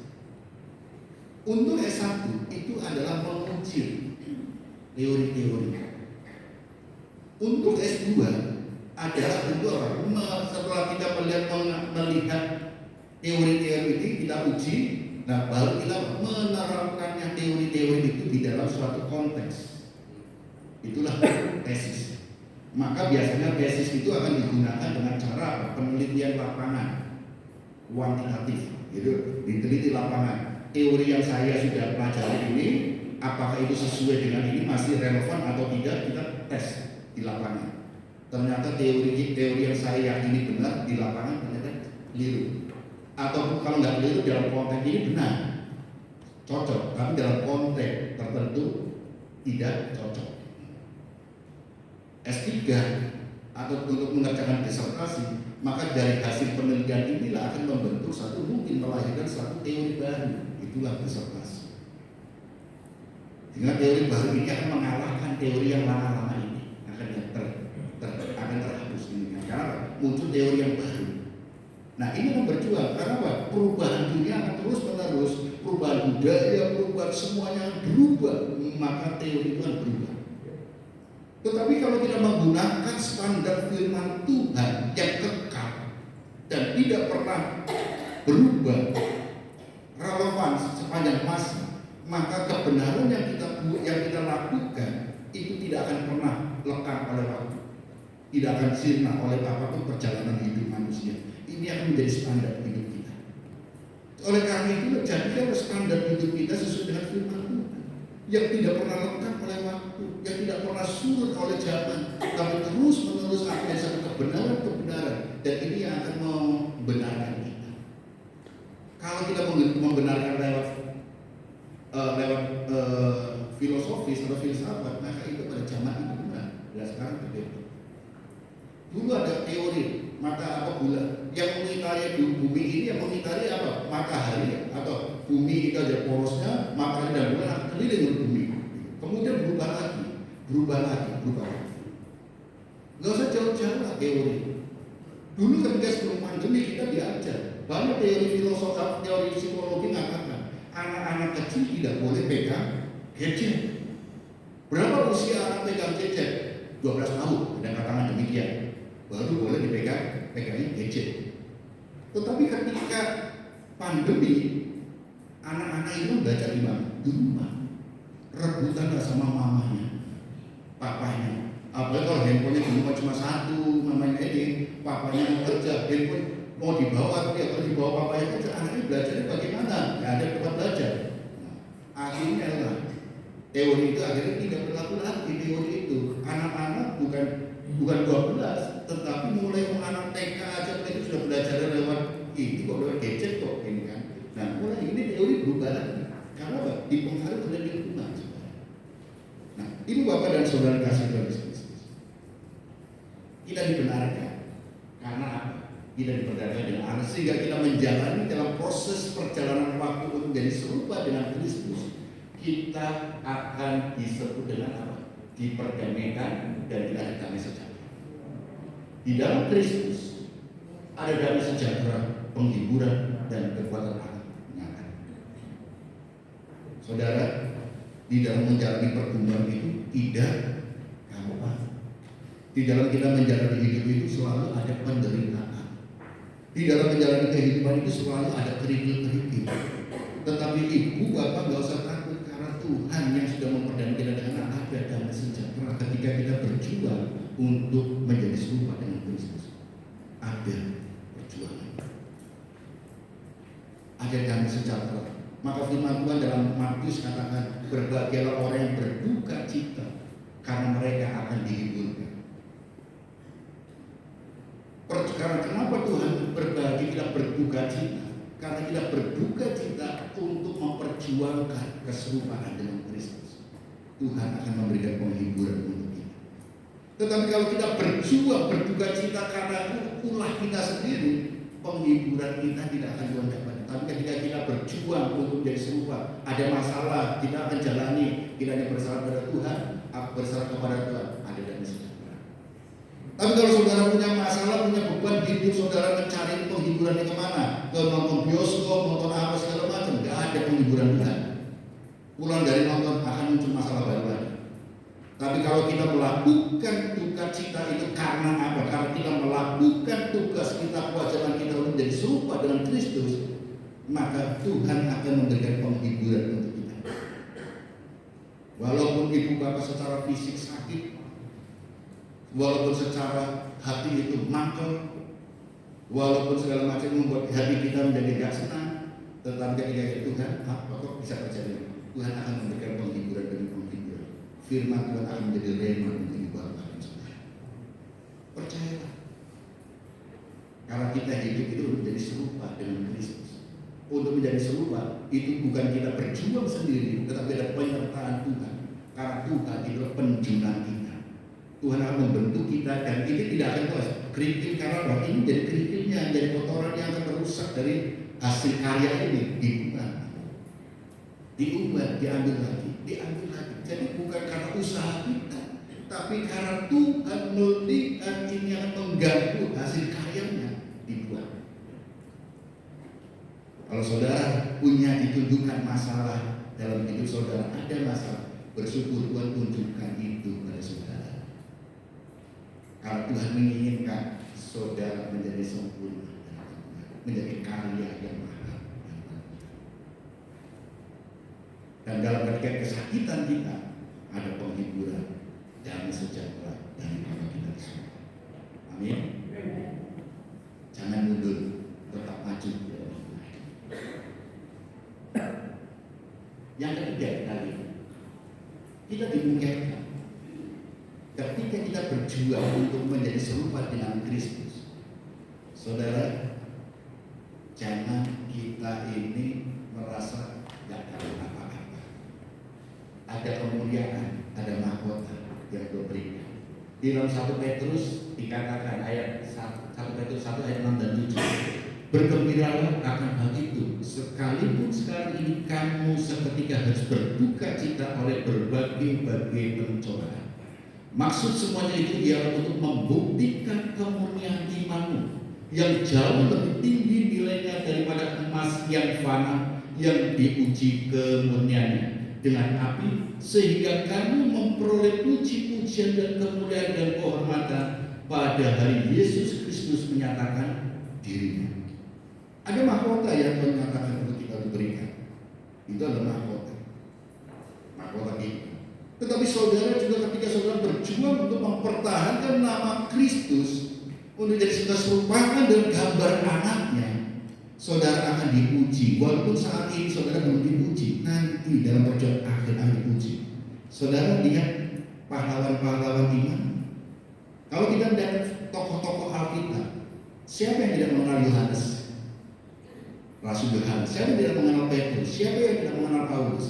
Untuk S1 itu adalah menguji teori-teori. Untuk S2 adalah tentu setelah kita melihat teori-teori ini kita uji, nah baru kita menerapkannya teori-teori itu di dalam suatu konteks. Itulah tesis. Maka biasanya tesis itu akan digunakan dengan cara penelitian lapangan, kuantitatif, gitu, diteliti lapangan. Teori yang saya sudah pelajari ini, apakah itu sesuai dengan ini, masih relevan atau tidak, kita tes di lapangan. Ternyata teori yang saya yakini benar di lapangan ternyata keliru. Atau kalau nggak keliru dalam konteks ini benar, cocok, tapi dalam konteks tertentu tidak cocok. S3 atau untuk mengerjakan disertasi, maka dari hasil penelitian inilah akan membentuk mungkin melahirkan satu teori baru, itulah disertasi. Dengan teori baru ini akan mengalahkan teori yang lama-lama ini, akan terhapus ini, karena muncul teori yang baru. Nah ini akan berjuang, karena apa? Perubahan dunia akan terus menerus, perubahan budaya, perubahan semuanya berubah, maka teori itu akan berubah. Tetapi kalau kita menggunakan standar firman Tuhan yang kekal dan tidak pernah berubah, relevan sepanjang masa, maka kebenaran yang kita lakukan itu tidak akan pernah lekang oleh waktu, tidak akan sirna oleh apapun perjalanan hidup manusia. Ini akan menjadi standar hidup kita. Oleh karena itu, jadikan standar hidup kita sesuai dengan firman Tuhan yang tidak pernah lekang oleh waktu, yang tidak pernah surut oleh zaman, tapi terus menerus akan satu kebenaran, dan ini yang akan membenarkan kita. Kalau kita membenarkan lewat filosofis atau filsafat, maka itu pada zaman itu benar, dan sekarang berbeda. Dulu ada teori bulan yang mengitari bumi ini, yang mengitari apa? Matahari atau bumi kita ada porosnya, matahari dan bulan akan keliling bumi. Kemudian berubah lagi. Nggak usah jauh-jauh lah teori. Dulu ketika sebelum pandemi kita diajar banyak teori filosofi, teori psikologi mengatakan anak-anak kecil tidak boleh pegang gadget. Berapa usia anak pegang gadget? 12 tahun, ada katakan demikian. Baru boleh pegangin gadget. Tetapi ketika pandemi, anak-anak itu belajar di mana? Di rumah. Rebutan sama mamanya, papanya. Apalagi kalau handphonenya di rumah cuma satu, mamanya ini, papanya mau kerja, handphone mau dibawa, tapi kalau dibawa papanya kerja, anaknya belajarnya bagaimana? Nggak ada tempat belajar. Akhirnya lah, teori itu akhirnya tidak berlaku lagi. Teori itu anak-anak bukan 12, tetapi mulai anak TK aja itu sudah belajar lewat ini kok, lewat gadget kok ini kan. Nah mulai ini teori berubah lagi. Karena apa? Dipengaruhi oleh lingkungan. Nah ini Bapak dan Saudara kasih Tuhan Yesus. Kita dibenarkan karena apa? Kita dibenarkan dengan Allah, sehingga kita menjalani dalam proses perjalanan waktu untuk menjadi serupa dengan Kristus. Kita akan disebut dengan apa? Diperdamaikan dan tidak ada damai sejahtera. Di dalam Kristus ada damai sejahtera, penghiburan dan kekuatan Allah nyata. Saudara, di dalam menjalani pergumulan itu tidak gampang. Di dalam kita menjalani hidup itu selalu ada penderitaan. Di dalam menjalani kehidupan itu selalu ada kerikil-kerikil. Tetapi ibu bapak nggak usah takut, karena Tuhan yang sudah memperdamaikan kita dengan ada damai sejahtera ketika kita berjuang untuk menjadi serupa dengan Kristus. Ada perjuangan, ada damai sejahtera. Maka firman Tuhan dalam Matius katakan, berbahagialah orang yang berduka cita, karena mereka akan dihiburkan. Karena kenapa Tuhan berbagi kita berduka cita? karena kita berduka cita untuk memperjuangkan keserupaan dengan Kristus, Tuhan akan memberikan penghiburan untuk kita. Tetapi kalau kita berjuang berduka cita karena ulah kita sendiri, penghiburan kita tidak akan Tuhan dapat. Tapi ketika kita berjuang untuk menjadi serupa, ada masalah kita akan jalani, kita hanya berserah pada Tuhan, berserah kepada Tuhan, ada damai sejahtera. Tapi kalau saudara punya masalah, punya beban hidup, saudara mencari penghiburannya kemana? Ke nonton bioskop, nonton apa segala macam, nggak ada penghiburan Tuhan. Pulang dari nonton akan muncul masalah baru lagi. Tapi kalau kita melakukan duka cita itu karena apa? Karena kita melakukan tugas kita, kewajiban kita untuk menjadi serupa dengan Kristus, maka Tuhan akan memberikan penghiburan untuk kita. Walaupun ibu bapak secara fisik sakit, walaupun secara hati itu mangkel, walaupun segala macam membuat hati kita menjadi gak senang, tetapi ketika Tuhan, apa kok bisa terjadi? Tuhan akan memberikan penghiburan demi penghiburan. Firman Tuhan akan menjadi rema untuk ibu bapak dan saudara. Percayalah, karena kita hidup itu untuk menjadi serupa dengan Kristus. Untuk menjadi serupa itu bukan kita berjuang sendiri, tetapi ada penyertaan Tuhan. Karena Tuhan itu penjunan kita. Tuhan akan membentuk kita, dan itu tidak akan terus kerikil, karena ini jadi kerikilnya, jadi kotoran yang akan merusak dari hasil karya ini. Diubah, diambil lagi. Jadi bukan karena usaha kita, tapi karena Tuhan melihat ini akan mengganggu hasil karyanya, dibuat. Kalau saudara punya ditunjukkan masalah dalam hidup saudara, ada masalah, bersyukur Tuhan tunjukkan itu pada saudara. Kalau Tuhan menginginkan saudara menjadi sempurna, menjadi karya yang mahal. Dan dalam ketika kesakitan kita ada penghiburan dan sejahtera dari Allah kita semua. Amin. Jangan mundur, tetap maju. Yang ketiga kali kita dimungkinkan ketika kita berjuang untuk menjadi serupa dengan Kristus. Saudara, jangan kita ini merasa gak tahu apa-apa. Ada kemuliaan, ada mahkota yang diberikan. Di dalam 1 Petrus dikatakan ayat 1 Petrus 1 ayat 6 dan 7. Bergembiralah akan hal itu, sekalipun sekarang ini kamu seketika harus berduka cita oleh berbagai pencobaan. Maksud semuanya itu ialah untuk membuktikan kemurnian imanmu yang jauh lebih tinggi nilainya daripada emas yang fana yang diuji kemurniannya dengan api, sehingga kamu memperoleh puji-pujian dan kemuliaan dan kehormatan pada hari Yesus Kristus menyatakan dirinya. Ada mahkota yang Tuhan katakan untuk kita diberikan. Itu adalah mahkota kita. Tetapi saudara juga ketika saudara berjuang untuk mempertahankan nama Kristus, untuk jadi serupakan dengan gambar anaknya, saudara akan dipuji. Walaupun saat ini saudara belum dipuji, nanti dalam perjuangan akhir akan dipuji. Saudara lihat pahlawan-pahlawan iman. Kalau kita melihat tokoh-tokoh Alkitab, siapa yang tidak mengenal Yohanes? Rasul Yohanes. Siapa yang tidak mengenal Petrus? Siapa yang tidak mengenal Paulus?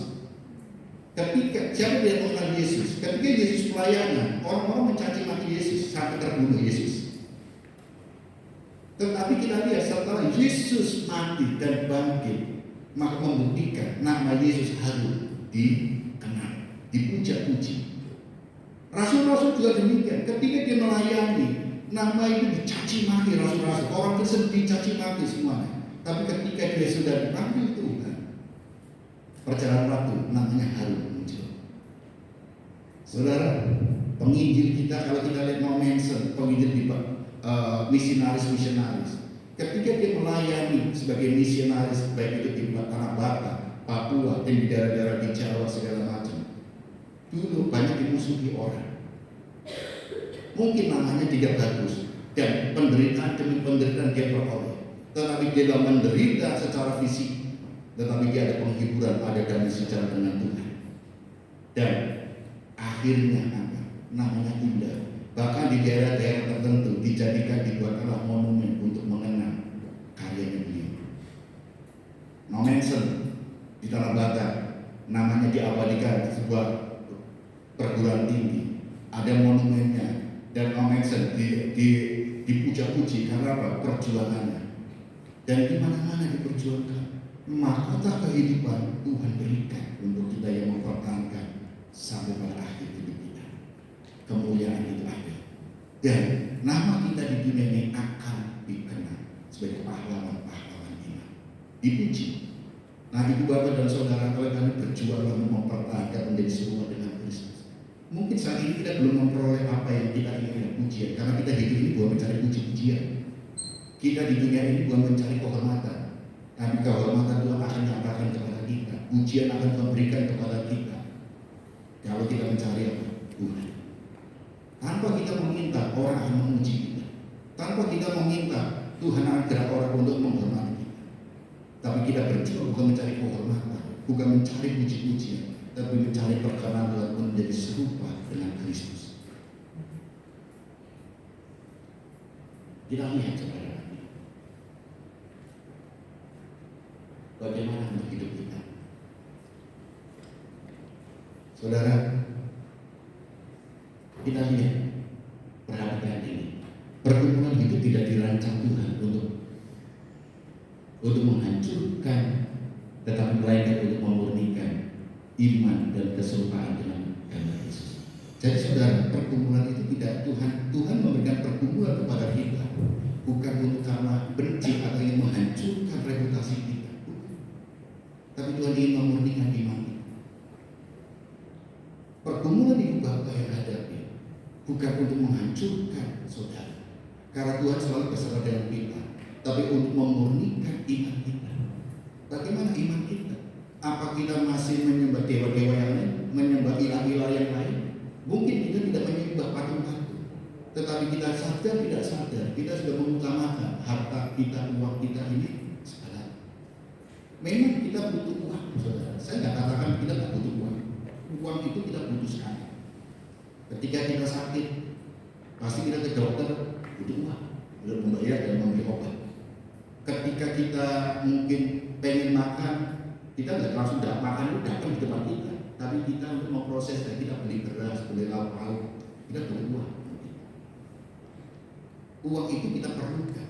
Ketika siapa yang tidak mengenal Yesus? Ketika Yesus pelayanan, orang-orang mencaci maki Yesus sampai terbunuh Yesus. Tetapi kita lihat setelah Yesus mati dan bangkit, maka membuktikan nama Yesus harus dikenal, dipuja-puji. Rasul-rasul juga demikian. Ketika dia melayani, nama itu dicaci maki rasul-rasul. Orang tersebut dicaci maki semuanya. Tapi ketika dia sudah dipanggil Tuhan, perjalanan waktu namanya harus muncul. Saudara, penginjil kita, kalau kita lihat mau mention penginjil di misionaris. Ketika dia melayani sebagai misionaris, baik itu di Tanah Batak, Papua, dan di daerah-daerah di Jawa segala macam, dulu banyak dimusuhi orang. Mungkin namanya tidak bagus dan penderitaan demi penderitaan dia peroleh. Tetapi dia dalam menderita secara fisik, tetapi dia ada penghiburan, ada damai sejahtera dengan Tuhan. Dan akhirnya apa? Namanya indah. Bahkan di daerah-daerah tertentu dijadikan, dibuatkanlah monumen untuk mengenang karyanya beliau. Mansion di Tanah Batak, namanya diabadikan sebuah perguruan tinggi, ada monumennya, dan Manson dipuja-puji karena apa? Perjuangannya. Dan di mana-mana diperjuangkan. Mahkota kehidupan Tuhan berikan untuk kita yang mempertahankan sampai pada akhir hidup kita. Kemuliaan itu ada. Dan nama kita di dunia ini akan dikenal sebagai pahlawan-pahlawan iman. Dipuji. Nah, ibu bapak dan saudara, kalau kami berjuang untuk mempertahankan menjadi serupa dengan Kristus. Mungkin saat ini kita belum memperoleh apa yang kita inginkan, pujian, karena kita hidup ini bukan mencari puji-pujian. Kita di dunia ini bukan mencari kehormatan, tapi kehormatan Tuhan akan nyatakan kepada kita, pujian akan memberikan kepada kita. Kalau kita mencari apa? Tuhan. Tanpa kita meminta, orang akan memuji kita. Tanpa kita meminta, Tuhan akan gerak orang untuk menghormati kita. Tapi kita berjuang bukan mencari kehormatan, bukan mencari puji-pujian, tapi mencari perkenan Tuhan untuk menjadi serupa dengan Kristus. Kita lihat saudara, bagaimana untuk hidup kita. Saudara, kita lihat, perhatikan ini. Perkumpulan hidup tidak dirancang Tuhan untuk menghancurkan, tetapi melainkan untuk memurnikan iman dan keserupaan dengan gambar Yesus. Jadi saudara, perkumpulan itu tidak Tuhan memberikan perkumpulan kepada kita bukan untuk karena benci atau ingin menghancurkan reputasi kita, tapi Tuhan ingin memurnikan iman kita. Pergumulan ibu bapak yang hadapi bukan untuk menghancurkan saudara, karena Tuhan selalu bersama dengan kita, tapi untuk memurnikan iman kita. Bagaimana iman kita? Apa kita masih menyembah dewa-dewa yang lain, menyembah ilah-ilah yang lain? Mungkin kita tidak menyembah patung-patung, tetapi kita sadar tidak sadar kita sudah mengutamakan harta kita, uang kita ini sekarang. Memang kita butuh uang, saudara. Saya nggak katakan kita nggak butuh uang. Uang itu kita butuh sekali. Ketika kita sakit, pasti kita ke dokter butuh uang untuk membayar dan membeli obat. Ketika kita mungkin pengen makan, kita nggak langsung makan itu datang di depan kita, tapi kita untuk memproses dan kita beli beras, beli lauk-lauk, kita butuh uang. Uang itu kita perlukan,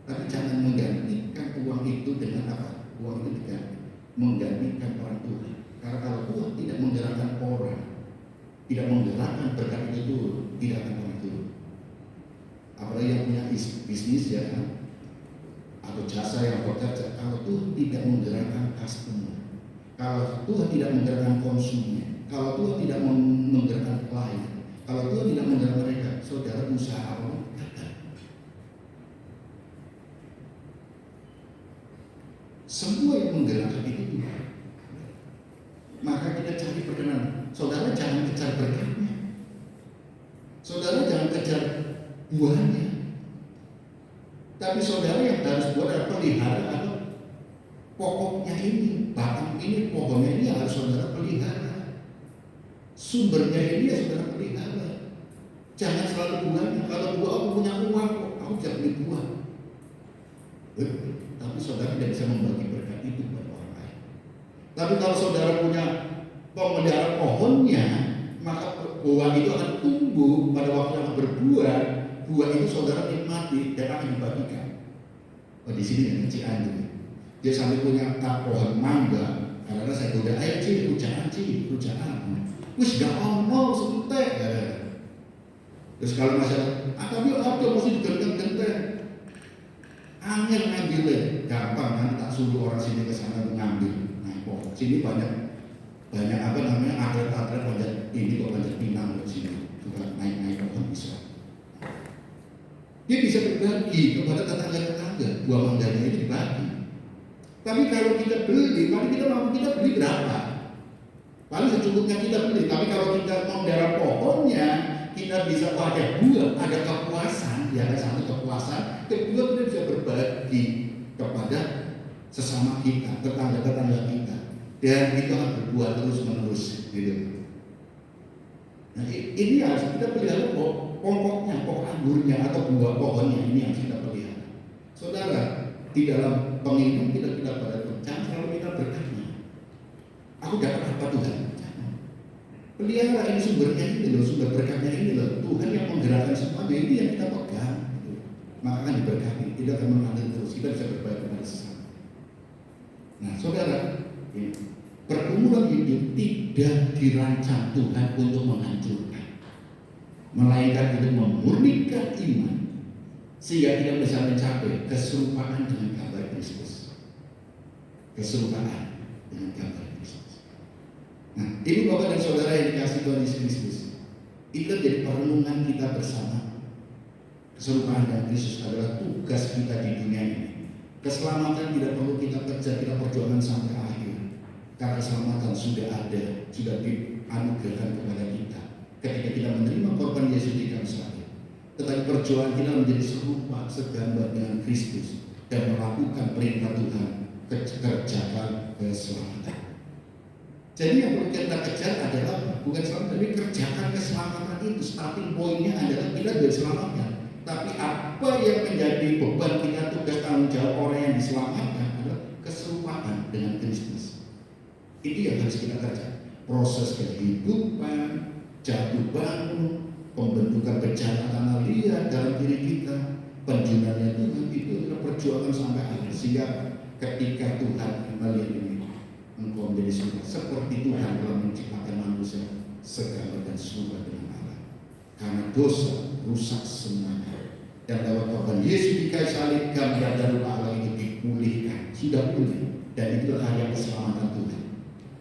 tapi jangan menggantikan uang itu dengan apa? Uang itu diganti, menggantikan orang Tuhan. Karena kalau Tuhan tidak menggerakkan orang, tidak menggerakkan berkat itu, tidak akan pernah turun. Apalagi yang punya bisnis ya, atau jasa yang bekerja, kalau Tuhan tidak menggerakkan customer, kalau Tuhan tidak menggerakkan konsumen, kalau Tuhan tidak menggerakkan klien, kalau Tuhan tidak menggerakkan mereka, saudara usaha orang gagal. Semua yang menggerakkan itu Tuhan. Maka kita cari perkenan. Saudara jangan kejar berkatnya. Saudara jangan kejar buahnya. Tapi saudara yang harus buat adalah pelihara atau pokoknya ini, batang ini, pohonnya ini harus saudara pelihara. Sumbernya ini ya saudara pelihara. Jangan selalu buahnya. Kalau buah aku punya uang, aku tidak beli buah. Tapi saudara tidak bisa membagi berkat itu kepada orang lain. Tapi kalau saudara punya pemelihara pohonnya, maka buah itu akan tumbuh pada waktu yang berbuah. Buah itu saudara nikmati dan akan dibagikan. Oh, di sini yang Cianjur, dia sampai punya pohon mangga. Karena saya goda, ayo Ci, rujaan. Wis gak ono sentek. Terus kalau masalah, tapi ada mesti digenteng-genteng. Angin ngambilnya, gampang nanti tak suruh orang sini ke sana mengambil. Nah, pohon sini banyak apa namanya atlet-atlet panjat ini kok panjat pinang di sini juga naik pohon bisa. Dia bisa berbagi kepada tetangga-tetangga, buah mangganya itu dibagi. Tapi kalau kita beli, paling kita mampu kita beli berapa? Paling secukupnya kita beli. Tapi kalau kita memelihara pohonnya, kita bisa ada buah, ada kepuasan, ya ada satu kepuasan. Kedua kita bisa berbagi kepada sesama kita, tetangga-tetangga kita, dan itu akan berbuah terus-menerus, gitu. Nah, ini harus kita pelihara pokoknya, pokok anggurnya atau buah pohonnya ini yang kita pelihara. Saudara, di dalam penginginan kita pada jangan terlalu minta berkatnya. Aku dapat apa Tuhan? Jangan. Pelihara ini sumbernya ini loh, sumber berkatnya ini loh. Tuhan yang menggerakkan semuanya, ini yang kita pegang. Gitu. Maka akan diberkati, tidak akan mengalir terus. Kita bisa berbaik kepada sesama. Nah, saudara, pergumulan hidup tidak dirancang Tuhan untuk menghancurkan, melainkan untuk memurnikan iman, sehingga kita bisa mencapai keserupaan dengan gambar Kristus. Keserupaan dengan gambar Kristus. Nah, ini Bapak dan Saudara yang dikasih Tuhan Yesus Kristus, itu jadi perenungan kita bersama. Keserupaan dengan Kristus adalah tugas kita di dunia ini. Keselamatan tidak perlu kita kerja, kita perjuangan sampai akhir. Karena keselamatan sudah ada, sudah dianugerahkan kepada kita ketika kita menerima korban Yesus di kayu salib. Tetapi perjuangan kita menjadi serupa, segambar dengan Kristus dan melakukan perintah Tuhan, kerjakan keselamatan. Jadi yang perlu kita kejar adalah bukan selamat, tapi kerjakan keselamatan itu. Starting pointnya adalah kita diselamatkan. Tapi apa yang menjadi beban kita, tugas tanggung jawab orang yang diselamatkan adalah keserupaan dengan Kristus. Itu yang harus kita kerja. Proses kehidupan, jatuh bangun, pembentukan bencana tanah liat dalam diri kita, penjunannya Tuhan, itu adalah perjuangan sampai akhir. Sehingga ketika Tuhan kembali ini, engkau menjadi serupa seperti Tuhan telah menciptakan manusia segambar dan serupa dengan Allah. Karena dosa rusak semuanya. Dan lewat korban Yesus di kayu salib, gambar dan rupa Allah itu dipulihkan, sudah pulih. Dan itulah karya keselamatan Tuhan.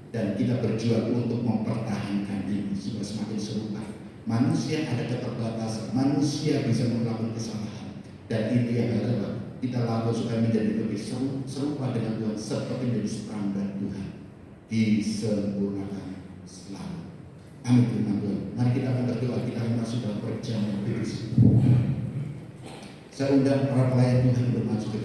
Dan kita berjuang untuk mempertahankan ini supaya semakin serupa. Manusia ada keterbatasan, manusia bisa melakukan kesalahan. Dan itu yang adalah kita lakukan supaya menjadi lebih serupa dengan Tuhan seperti menjadi standar Tuhan. Disempurnakan selalu. Amin firman Tuhan. Mari kita akan berdoa, kita akan masuk dalam perjamuan kudus. Saya undang para pelayan Tuhan untuk masuk ke